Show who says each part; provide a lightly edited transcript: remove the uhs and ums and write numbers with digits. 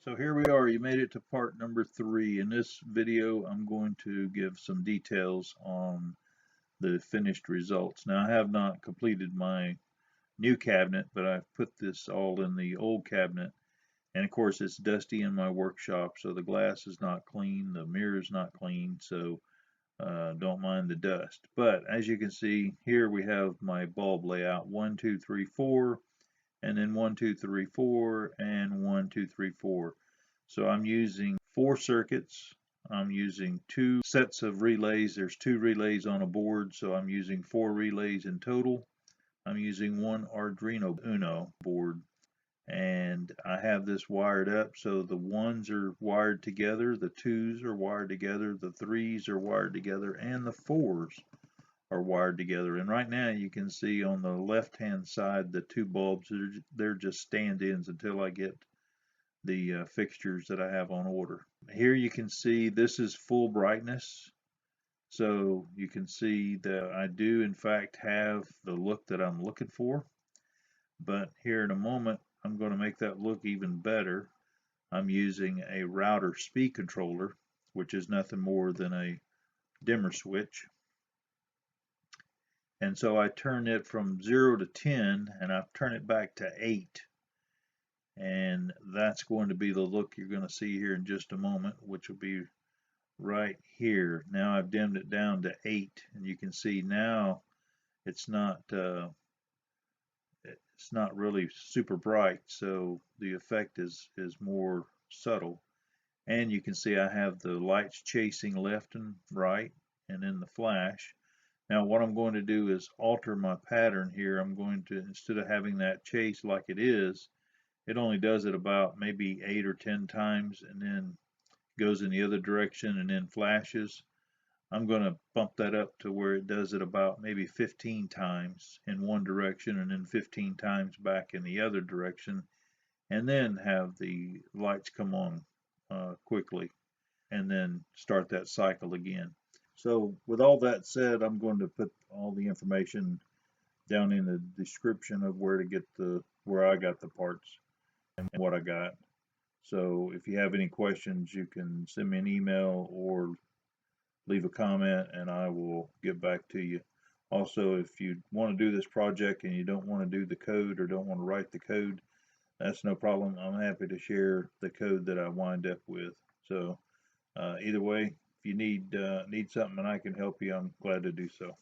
Speaker 1: So here we are, you made it to part number 3. In this video, I'm going to give some details on the finished results. Now, I have not completed my new cabinet, but I've put this all in the old cabinet. And of course, it's dusty in my workshop, so the glass is not clean, the mirror is not clean, so don't mind the dust. But as you can see, here we have my bulb layout, 1, 2, 3, 4, and then 1, 2, 3, 4, and 1, 2, 3, 4. So I'm using 4 circuits. I'm using 2 sets of relays. There's 2 relays on a board, so I'm using 4 relays in total. I'm using one Arduino Uno board, and I have this wired up, so the 1s are wired together, the 2s are wired together, the 3s are wired together, and the 4s are wired together. And right now you can see on the left hand side the 2 bulbs, they're just stand-ins until I get the fixtures that I have on order. Here you can see this is full brightness, so you can see that I do in fact have the look that I'm looking for. But here in a moment I'm going to make that look even better. I'm using a router speed controller, which is nothing more than a dimmer switch. And so I turn it from 0 to 10, and I turn it back to 8. And that's going to be the look you're going to see here in just a moment, which will be right here. Now I've dimmed it down to 8, and you can see now it's not really super bright, so the effect is more subtle. And you can see I have the lights chasing left and right, and then the flash. Now what I'm going to do is alter my pattern here. I'm going to, instead of having that chase like it is, it only does it about maybe 8 or 10 times and then goes in the other direction and then flashes. I'm going to bump that up to where it does it about maybe 15 times in one direction and then 15 times back in the other direction, and then have the lights come on quickly and then start that cycle again. So with all that said, I'm going to put all the information down in the description of where I got the parts and what I got. So if you have any questions, you can send me an email or leave a comment and I will get back to you. Also, if you want to do this project and you don't want to do the code or don't want to write the code, that's no problem. I'm happy to share the code that I wind up with. So either way, if you need something and I can help you, I'm glad to do so.